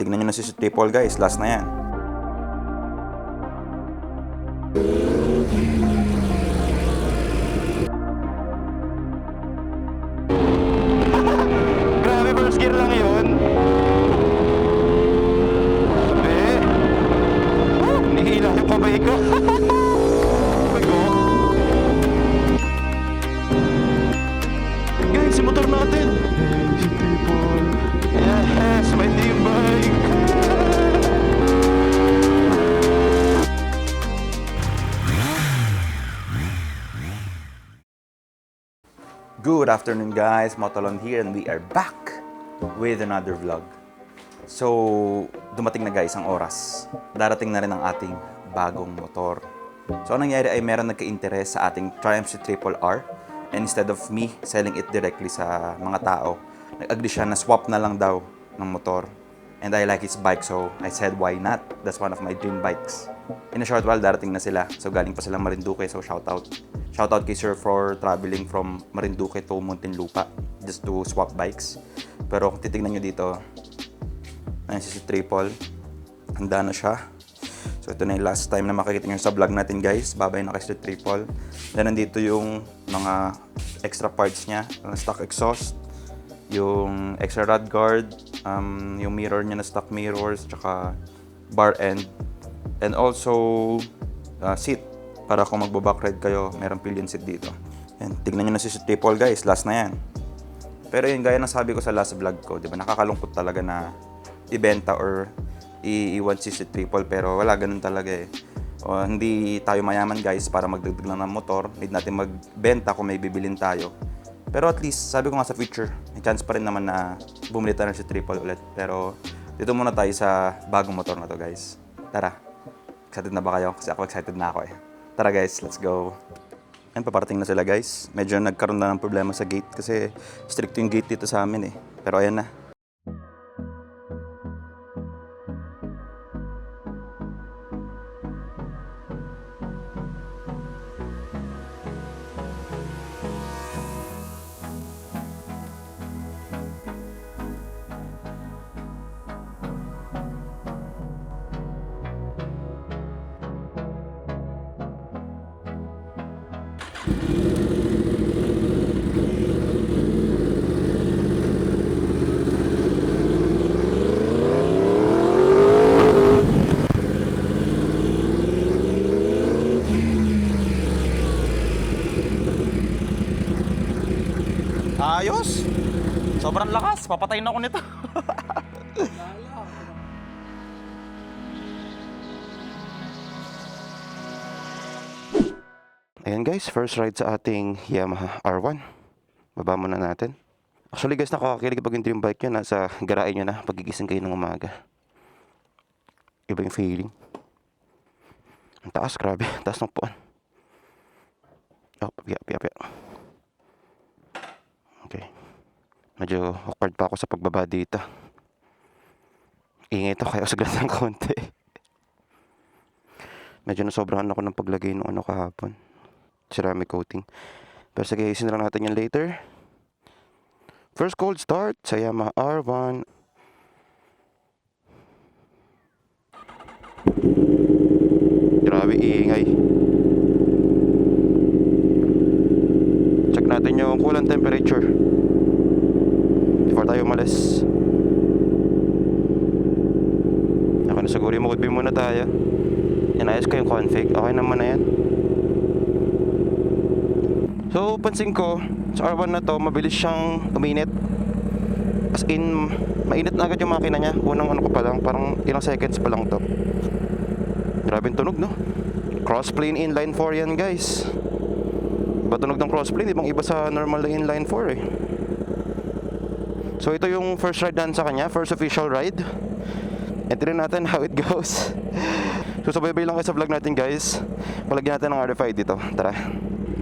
tignan nyo na si Triple guys, last na yan. Grabe, first gear lang yun. Nihila yung kamay ko. Guys, si motor natin. Hey, si Triple. Yes, may dream bike. Good afternoon guys, Motolon here and we are back with another vlog. So, dumating na guys ang oras. Darating na rin ang ating bagong motor. So, anong nangyari ay meron nagka-interest sa ating Triumph C-Triple-R and instead of me selling it directly sa mga tao, nag-agree siya na swap na lang daw ng motor. And I like his bike, so I said why not? That's one of my dream bikes. In a short while, darating na sila. So, galing pa silang Marinduque, so shout out. Shout out kay Sir for traveling from Marinduque to Muntinlupa just to swap bikes. Pero kung titignan nyo dito, ayan si Triple. Handa na siya. So ito na yung last time na makikita nyo sa vlog natin guys. Babay na kay si Triple. Then nandito yung mga extra parts niya. Stock exhaust, yung extra rod guard, yung mirror niya na stock mirrors, tsaka bar end. And also seat. Para kung magbo-backride kayo, merong pillion seat dito. And tignan nyo na si Triple guys, last na yan. Pero yun, gaya ng sabi ko sa last vlog ko, di ba, nakakalungkot talaga na ibenta or iiwan si Triple, pero wala, ganun talaga eh. O, hindi tayo mayaman guys para magdagdag lang ng motor. Need natin magbenta kung may bibilin tayo. Pero at least, sabi ko nga sa future, may chance pa rin naman na bumili tayo ng si Triple ulit. Pero dito muna tayo sa bagong motor na to guys. Tara, excited na ba kayo? Kasi ako excited na ako eh. Tara guys, let's go. Ayan, paparating na sila guys. Medyo nagkaroon na ng problema sa gate kasi strict yung gate dito sa amin eh. Pero ayan na. Ayos! Sobrang lakas, papatayin ako nito. Ayan guys, first ride sa ating Yamaha R1. Baba muna natin. Actually guys, nakakakilig pag yung dream bike nyo, nasa garahe nyo na, pagigising kayo ng umaga. Iba yung feeling. Ang taas, grabe, taas ng puan. Oh, piya. Okay. Medyo awkward pa ako sa pagbaba dito. Ingay ito kaya saglit ng konti. Medyo nasobrahan ako ng paglagay ng kahapon. Ceramic coating. Pero sige, isin na lang natin yan later. First cold start sa Yamaha R1. Grabe iingay. Check natin yung coolant temperature before tayo umalis. Ako na siguro yung mag-be muna tayo. Inayos ko yung config. Okay naman na yan. So pansin ko sa R1 na to, mabilis siyang uminit. As in, mainit na agad yung makina niya. Unang ko pa lang, parang ilang seconds pa lang to. Grabe yung tunog, no? Crossplane inline 4 yan guys. Iba tunog ng crossplane, ibang iba sa normal na inline 4 eh. So ito yung first ride natin sa kanya, first official ride. And tignan natin how it goes. So sabay-bay lang kayo sa vlog natin guys. Palagyan natin ng RFI dito. Tara.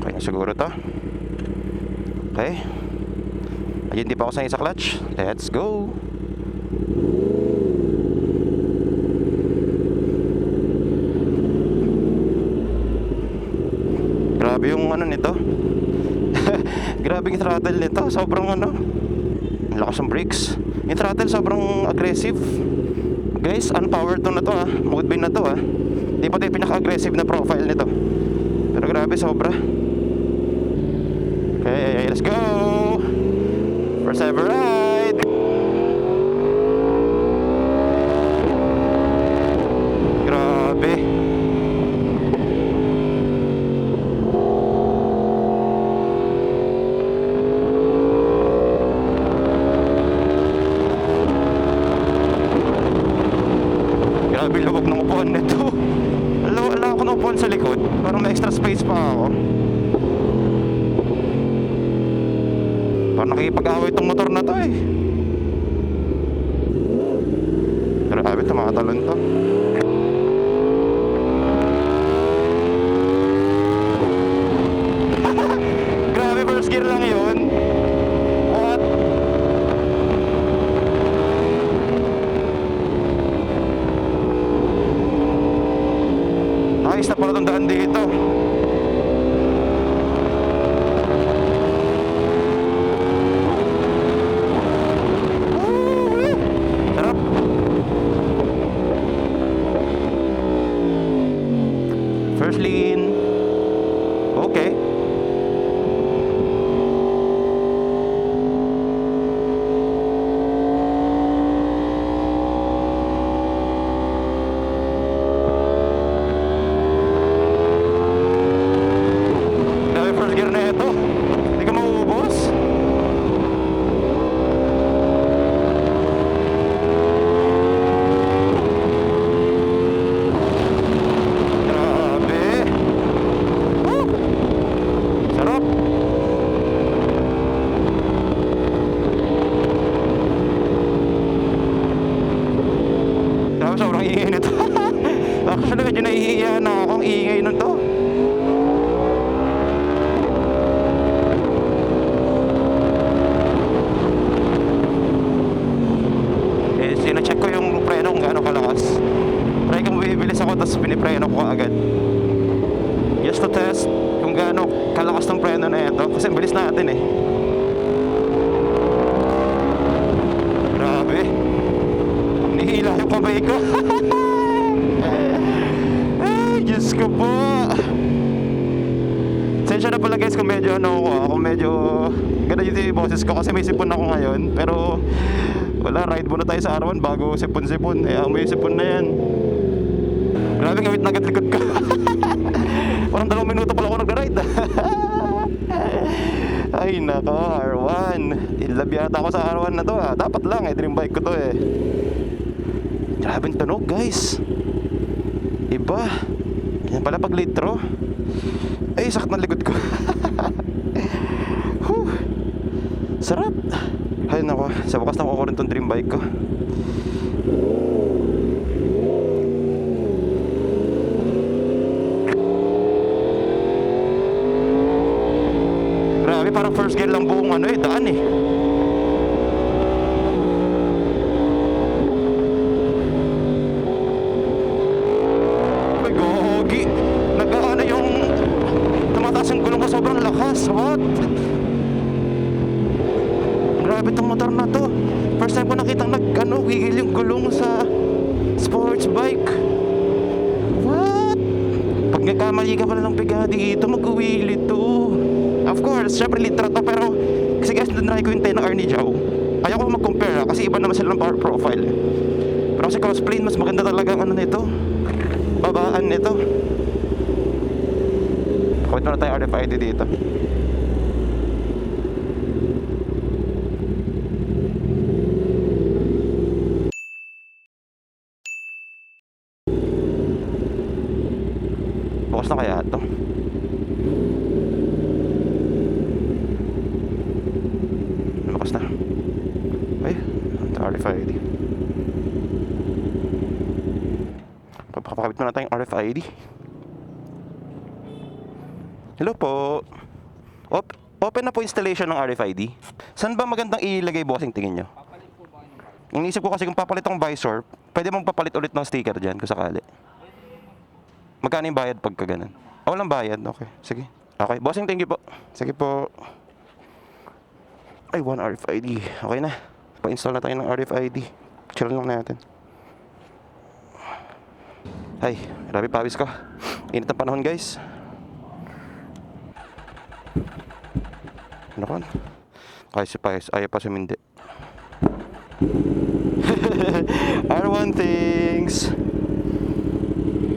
Okay na siguro to. Okay. Ayun, di pa ako sanay sa clutch. Let's go. Grabe yung ano nito. Grabe yung throttle nito. Sobrang ano, ang lakas ng brakes. Yung throttle sobrang aggressive. Guys, unpowered to na to ha. Mood bin na to ha. Di pa tayo pinaka-aggressive na profile nito. Pero grabe, sobra. Okay, let's go! First ever ride! Grabe. Grabe lawag ng upuan nito. Wala ako ng upuan sa likod. Parang may extra space pa ako. Parang nakikipag-away itong motor na to eh. Grabe, tumatalon to. Grabe, first gear lang yun. What? Ayos na pala itong daan dito. Sarap. First lean. Okay. Grabe first gear na ito. Hindi ka mauubos. Grabe. Woo! Sarap. Grabe, sobrang ingay nito. Actually, medyo nahihiya na ako ang ingay nun to. Eh, sino-check ko yung preno kung gaano kalakas. Try kong bibilis ako tapos pinipreno ko agad. Just to test kung gaano kalakas ng preno na ito. Kasi bilis natin eh. Grabe. Nihila yung kamay ko. Ay, Diyos ko po. Sensya na pala guys kung medyo kung medyo ganda yung boses ko kasi may sipon ako ngayon. Pero wala, ride muna tayo sa arawan bago sipon-sipon. Eh, may sipon na yan. Grabe, ngawit na agad likod ko. Parang 2 minuto pala ako nag-ride. Ay nako, R1. Inlove yata ako sa R1 na to ah. Dapat lang eh, dream bike ko to eh. Grabe yung tunog guys. Iba. Yan pala pag litro. Ay, sakit ng likod ko. Whew. Sarap. Ay nako, sa bukas nakuha ko rin tong dream bike ko. Grabe, parang first gear lang buong daan eh. Ay, gogi. Nag-ano yung tumataas yung gulong ko, sobrang lakas. What? Grabe tong motor na to. First time ko nakitang wigil yung gulong sa sports bike. What? Pag nagkamali ka pala ng biga dito, mag-wheel ito. Of course, syempre litra to, pero kasi guys, tinry ko yung 10R ni Jow. Ayaw ko mag-compare kasi iba naman sila ng power profile. Pero kasi crossplane, mas maganda talaga ang nito. Babaan nito. Pakawit na tayo RFID dito. Bukas na kaya ito. Bukas na. Ay, ito RFID. Papakabit mo na tayong RFID. Hello po. Open na po installation ng RFID. Saan ba magandang ilagay, bossing, tingin nyo? Inisip ko kasi kung papalit ang visor, pwede mong papalit ulit ng sticker dyan kung sakali. Magkano yung bayad pagka ganun? Walang bayad, okay. Sige. Okay, bossing, thank you po. Sige po. Ay, one RFID. Okay na. Pa-install na tayo ng RFID. Chill lang natin. Ay, grabe pawis ko. Init ang panahon guys. Ano kan? Ay, si pawis. Ayaw pa sumindi. R1 things.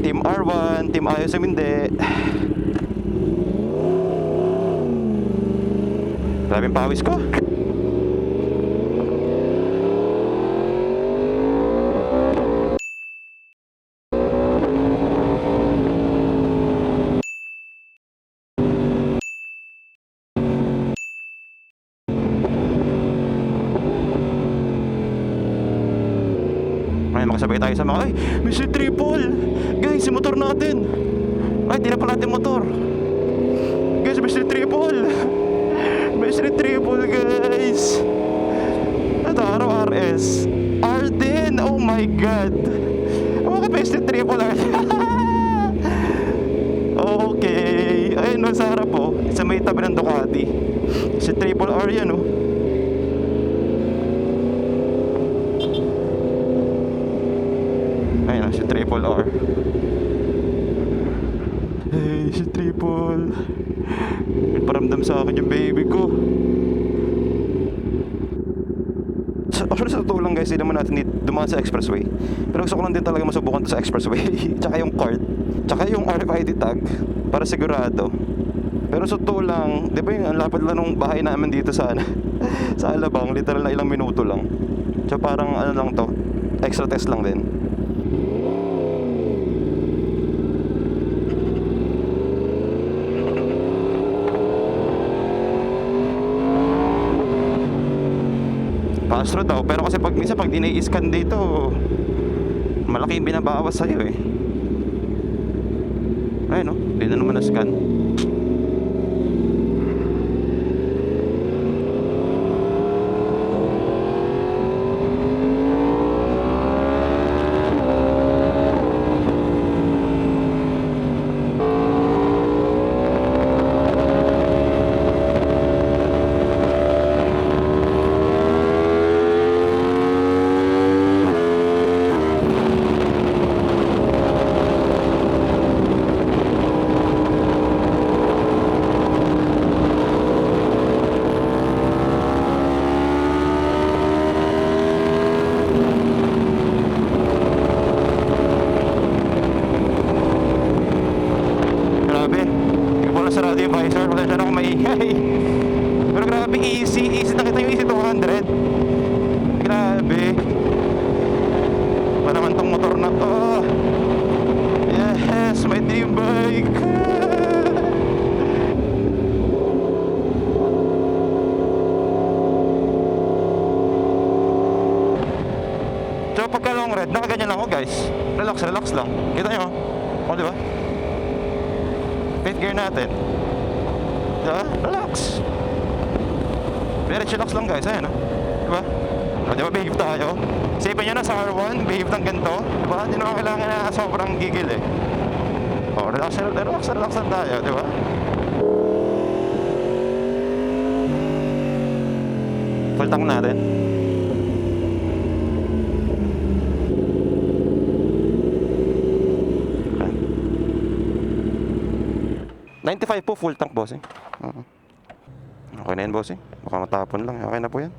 Team R1, team ayaw sumindi. Grabe pawis ko. Ay, makasabay tayo sa mga, ay, Mr. Triple! Guys, si motor natin! Ay, di na pala natin motor! Guys, Mr. Triple! Mr. Triple, guys! Ito, araw RS. Arden! Oh my God! Mga Mr. Triple, Arden! Okay. Ayun, no, sa harap po. Sa may tabi ng Ducati. Si Triple R yan, oh. Ayun, si Triple R. Hey, si Triple. Paramdam sa akin yung baby ko. Actually, sa totoo lang guys, hindi naman natin dumaan sa expressway. Pero gusto ko lang din talaga masubukan to sa expressway. Tsaka yung card. Tsaka yung RFID tag. Para sigurado. Pero sa totoo lang, di ba yung ang lapad lang ng bahay namin dito sa sa Alabang, literal na ilang minuto lang. So parang ano lang to, extra test lang din. Pass-through daw, pero kasi pag minsan pag dinai-scan dito, malaki yung binabawas sa'yo eh. Ayun no, di na naman na-scan. Sarado yung visor, wala siya na akong maingay. Pero grabe, easy nakita yung easy 200. Grabe. Pa naman tong motor na to. Yes, my dream bike. So pagka long red, nakaganyan lang ako guys. Relax lang. Kita nyo? O diba? Fifth gear natin. Diba? Relax. Very chillax lang guys. Ayan o. Diba? O diba behave tayo? Safe nyo na sa R1. Behave ng ganito. Diba? Hindi naman kailangan na sobrang gigil eh. O relax lang tayo. Diba? Full tank natin. Okay. 95 po, full tank bossing. Okay na yan bossing. Baka matapon lang. Okay na po yan.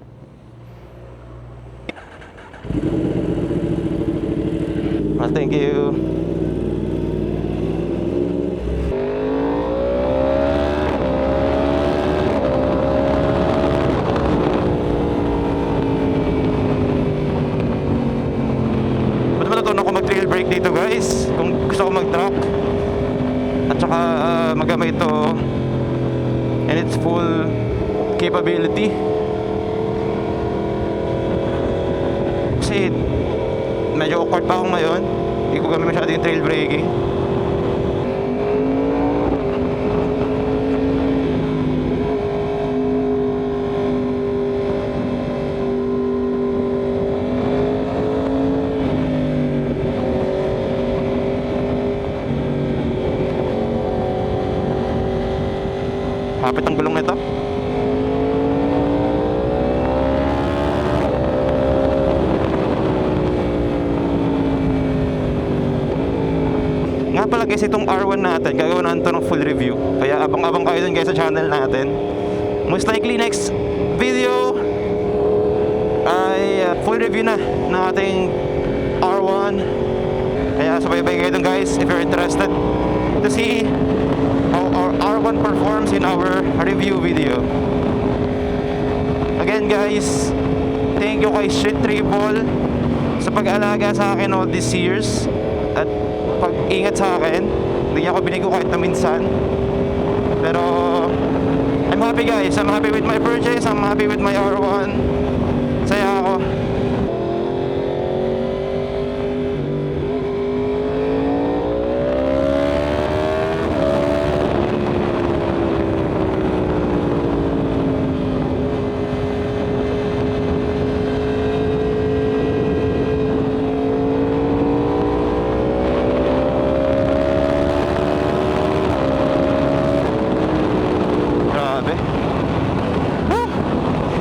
Well, thank you. Ba't matutunan ko mag-trail brake dito guys? Kung gusto ko mag-track. At saka magamay ito in its full capability. Kasi medyo awkward pa ako ngayon. Hindi ko gamit masyado yung trail braking. Kapit ang gulong nito. pala guys, itong R1 natin, gagawin natin to ng full review. Kaya abang-abang kayo dun guys sa channel natin. Most likely next video ay full review na ng ating R1. Kaya sabay-sabay kayo dun guys if you're interested to see how our R1 performs in our review video. Again guys, thank you kay Street Triple sa pag-alaga sa akin all these years at pag-ingat sa akin. Hindi niya ako binigo kahit na minsan. Pero I'm happy guys, I'm happy with my purchase, I'm happy with my R1. Saya ako.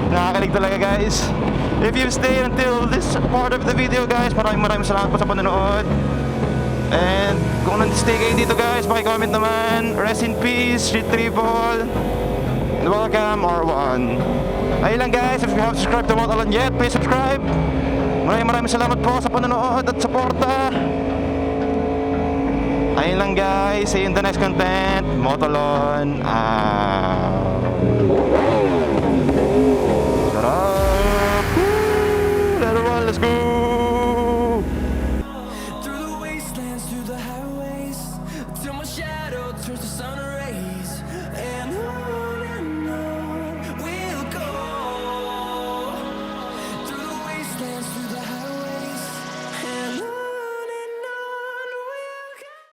Nakakalig talaga guys. If you stay until this part of the video guys, maraming salamat po sa panonood. And kung nag-stay kayo dito guys, paki-comment naman. Rest in peace, Street Triple. And welcome R1. Ayun lang guys, if you haven't subscribed to Motolon yet, please subscribe. Maraming salamat po sa panonood at suporta. Ayun lang guys, see you in the next content. Motolon. Sarap. Everyone, let's go.